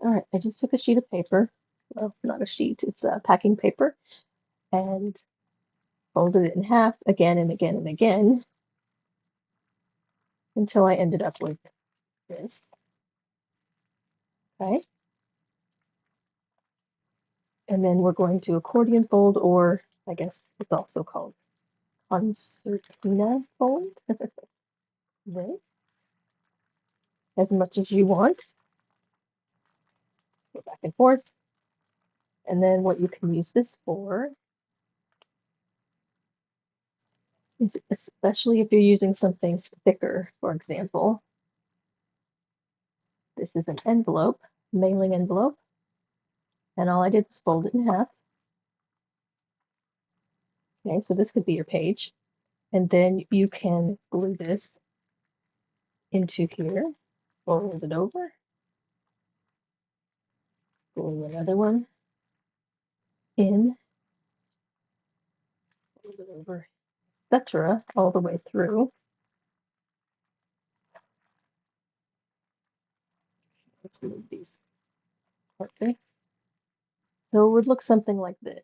All right, I just took a sheet of paper. Well, not a sheet, it's packing paper, and folded it in half again and again and again until I ended up with this. Okay. And then we're going to accordion fold, or I guess it's also called concertina fold. Right? As much as you want. Go back and forth. And then what you can use this for is, especially if you're using something thicker, for example, this is an envelope, mailing envelope, and all I did was fold it in half. Okay, so this could be your page. And then you can glue this into here, fold it over, glue another one in, fold it over, etc., all the way through. Let's move these partly. So it would look something like this.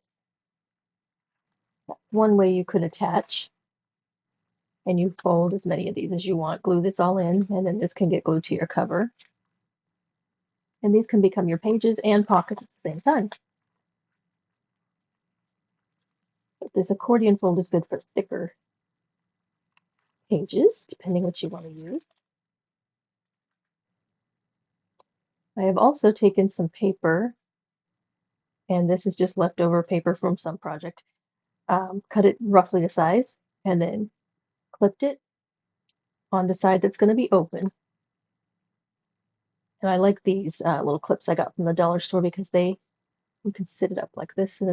That's one way you could attach, and you fold as many of these as you want. Glue this all in, and then this can get glued to your cover. And these can become your pages and pockets at the same time. But this accordion fold is good for thicker pages, depending what you want to use. I have also taken some paper, and this is just leftover paper from some project. Cut it roughly to size, and then clipped it on the side that's going to be open. And I like these little clips I got from the dollar store because you can sit it up like this, and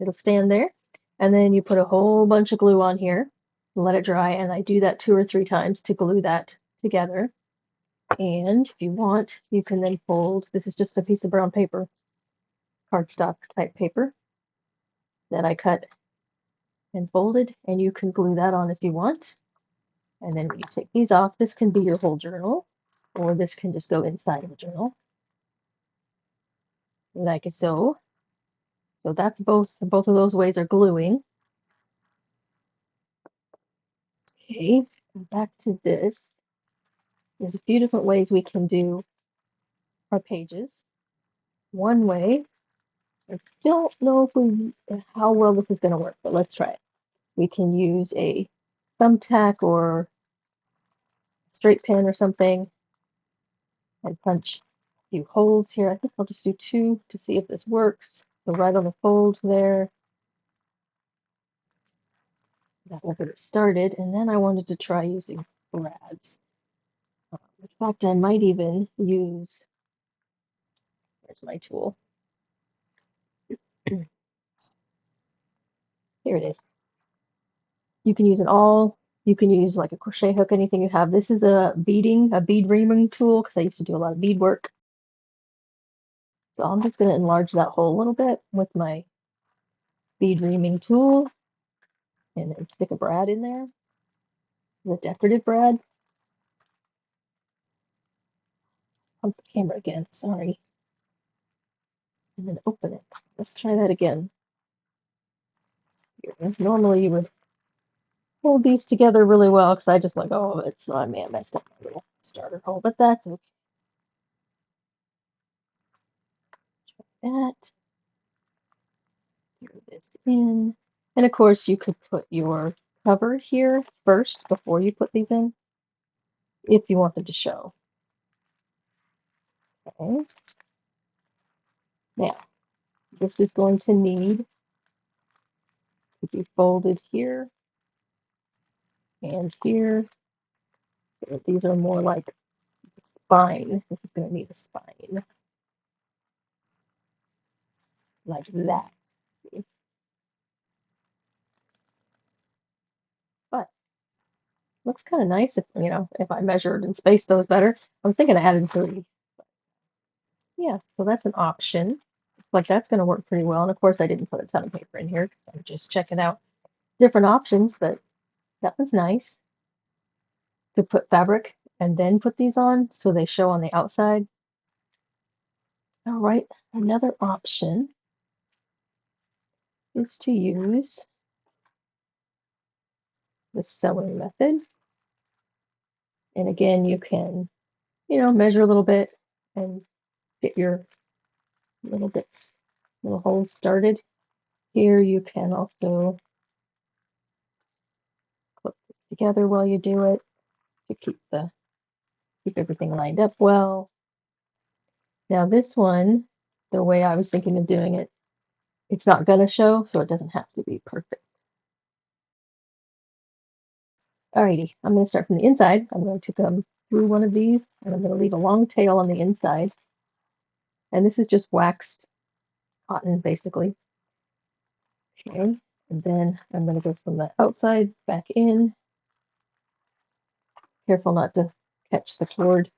it'll stand there. And then you put a whole bunch of glue on here and let it dry. And I do that 2 or 3 times to glue that together. And if you want, you can then fold. This is just a piece of brown paper, cardstock type paper that I cut and folded, and you can glue that on if you want. And then when you take these off, this can be your whole journal, or this can just go inside of a journal, like so. So that's both of those ways are gluing. Okay, back to this. There's a few different ways we can do our pages. One way, I don't know how well this is going to work, but let's try it. We can use a thumbtack or straight pen or something and punch a few holes here. I think I'll just do 2 to see if this works. So right on the fold there. That will get it started. And then I wanted to try using brads. In fact, I might even use, where's my tool? Here it is. You can use you can use like a crochet hook, anything you have. This is a bead reaming tool because I used to do a lot of bead work. So I'm just going to enlarge that hole a little bit with my bead reaming tool and then stick a brad in there, the decorative brad. Pump the camera again, sorry. And then open it. Let's try that again. Normally you would hold these together really well because I just like, oh, it's not, man, messed up my little starter hole, but that's okay. Try that. Throw this in. And of course, you could put your cover here first before you put these in if you want them to show. Okay. Now, this is going to need to be folded here and here. So these are more like spine. This is going to need a spine like that. See? But looks kind of nice if, if I measured and spaced those better. I was thinking of adding 3. Yeah, so that's an option. Like that's going to work pretty well. And of course, I didn't put a ton of paper in here because I'm just checking out different options, but that was nice. Could put fabric and then put these on so they show on the outside. All right, another option is to use the sewing method. And again, you can, measure a little bit and get your little bits, little holes started. Here you can also clip this together while you do it to keep everything lined up well. Now this one, the way I was thinking of doing it, it's not gonna show, so it doesn't have to be perfect. Alrighty, I'm gonna start from the inside. I'm going to come through one of these and I'm gonna leave a long tail on the inside. And this is just waxed cotton, basically. Okay, and then I'm gonna go from the outside back in. Careful not to catch the cord.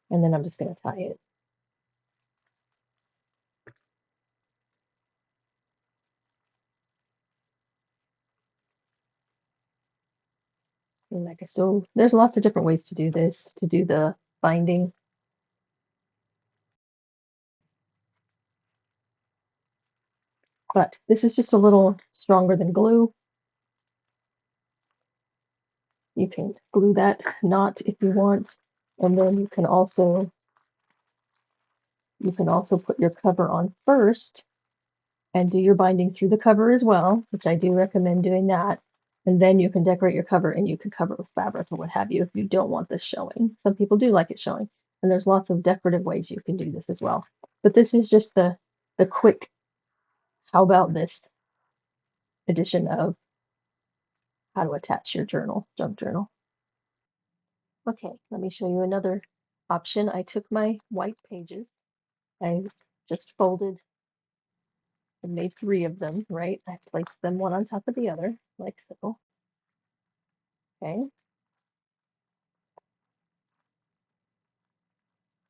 And then I'm just gonna tie it. And so there's lots of different ways to do this, to do the binding. But this is just a little stronger than glue. You can glue that knot if you want, and then you can also put your cover on first and do your binding through the cover as well, which I do recommend doing that. And then you can decorate your cover and you can cover it with fabric or what have you if you don't want this showing. Some people do like it showing, and there's lots of decorative ways you can do this as well. But this is just the quick how about this edition of how to attach your journal, junk journal. Okay, let me show you another option. I took my white pages, I just folded and made three of them, right? I placed them one on top of the other, like so. Okay,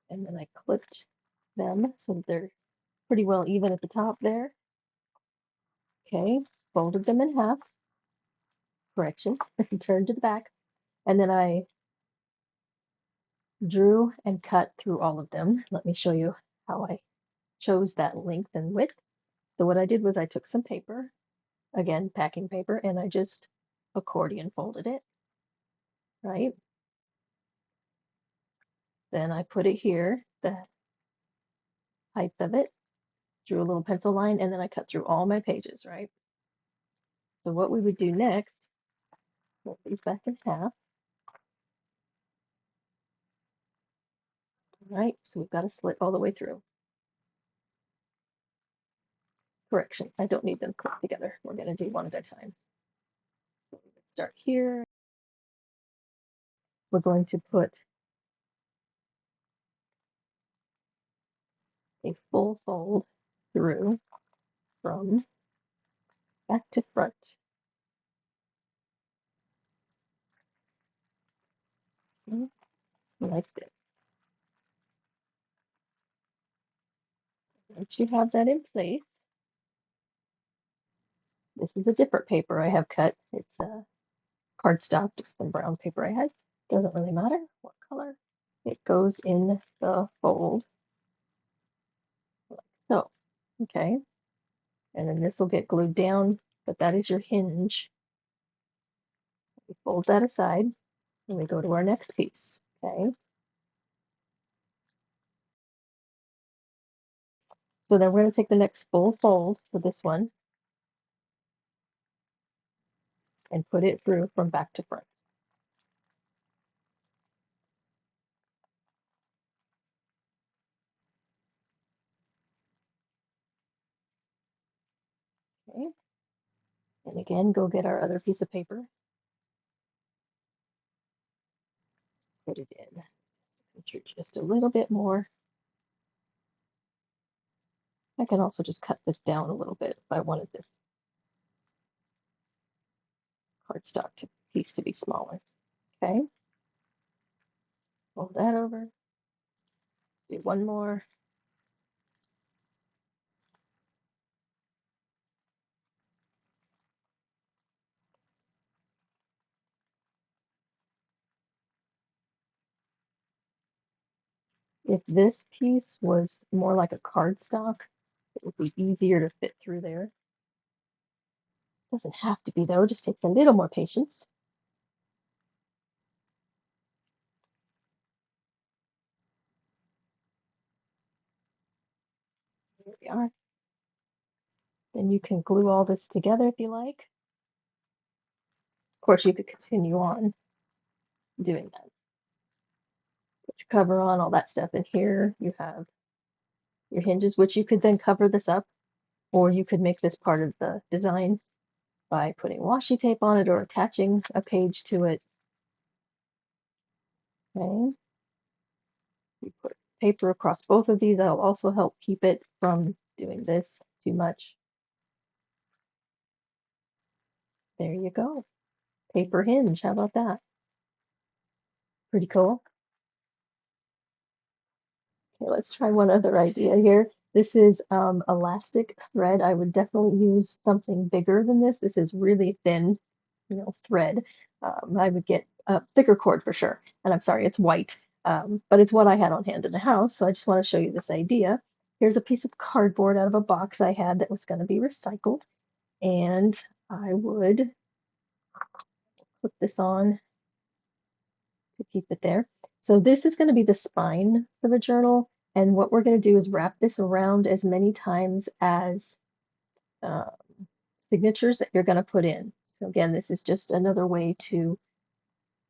and then I clipped them so that they're pretty well even at the top there. Okay, folded them in half, correction, and turned to the back, and then I drew and cut through all of them. Let me show you how I chose that length and width. So what I did was I took some paper, again, packing paper, and I just accordion folded it, right? Then I put it here, the height of it, drew a little pencil line, and then I cut through all my pages, right? So what we would do next, fold these back in half, right? So we've got a slit all the way through. Correction, I don't need them clipped together. We're going to do one at a time. So we start here. We're going to put a full fold through from back to front. Okay, like this. Once you have that in place, this is a different paper I have cut. It's cardstock, just some brown paper I had. Doesn't really matter what color. It goes in the fold like so. Okay, and then this will get glued down, but that is your hinge. We fold that aside, and we go to our next piece. Okay, so then we're going to take the next full fold for this one and put it through from back to front. Okay, and again, go get our other piece of paper, put it in. Just a little bit more. I can also just cut this down a little bit if I wanted this cardstock piece to be smaller. Okay, fold that over. Do one more. If this piece was more like a cardstock, it would be easier to fit through there. Doesn't have to be though, it just takes a little more patience. Here we are. Then you can glue all this together if you like. Of course, you could continue on doing that. Put your cover on, all that stuff. And here you have your hinges, which you could then cover this up, or you could make this part of the design by putting washi tape on it or attaching a page to it. Okay. You put paper across both of these. That'll also help keep it from doing this too much. There you go. Paper hinge. How about that? Pretty cool. Okay, let's try one other idea here. This is elastic thread. I would definitely use something bigger than this. This is really thin, thread. I would get a thicker cord for sure. And I'm sorry, it's white, but it's what I had on hand in the house. So I just want to show you this idea. Here's a piece of cardboard out of a box I had that was going to be recycled. And I would put this on to keep it there. So this is going to be the spine for the journal. And what we're going to do is wrap this around as many times as uh, signatures that you're going to put in. So again, this is just another way to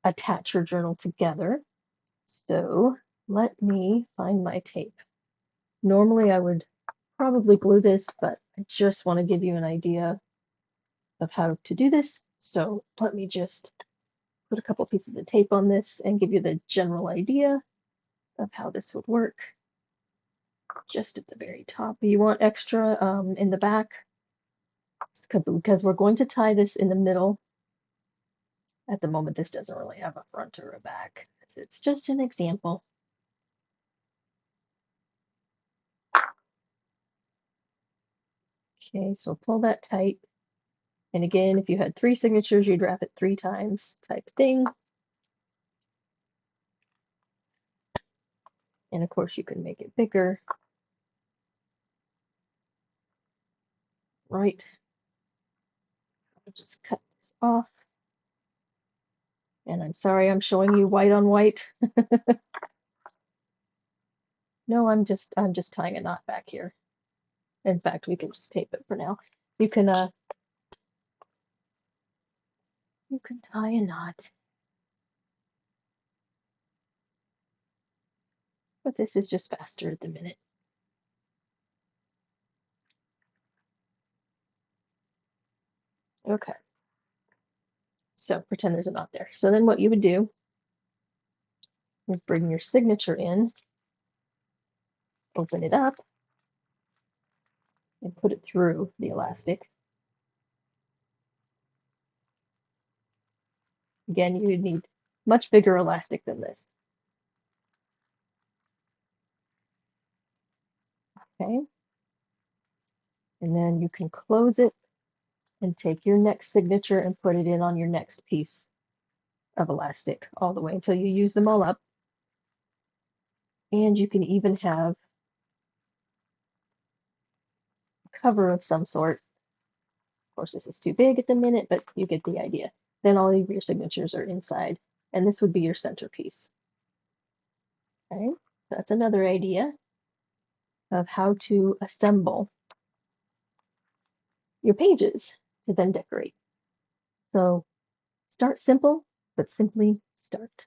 attach your journal together. So let me find my tape. Normally I would probably glue this, but I just want to give you an idea of how to do this. So let me just put a couple pieces of tape on this and give you the general idea of how this would work. Just at the very top. You want extra in the back because we're going to tie this in the middle. At the moment, this doesn't really have a front or a back. It's just an example. Okay, so pull that tight. And again, if you had 3 signatures, you'd wrap it 3 times type thing. And of course, you can make it bigger. Right. I'll just cut this off. And I'm sorry, I'm showing you white on white. No, I'm just tying a knot back here. In fact, we can just tape it for now. You can tie a knot. But this is just faster at the minute. Okay. So pretend there's a knot there. So then what you would do is bring your signature in, open it up, and put it through the elastic. Again, you would need much bigger elastic than this. Okay. And then you can close it and take your next signature and put it in on your next piece of elastic all the way until you use them all up. And you can even have a cover of some sort. Of course, this is too big at the minute, but you get the idea. Then all of your signatures are inside, and this would be your centerpiece. Okay, so that's another idea of how to assemble your pages to then decorate. So start simple, but simply start.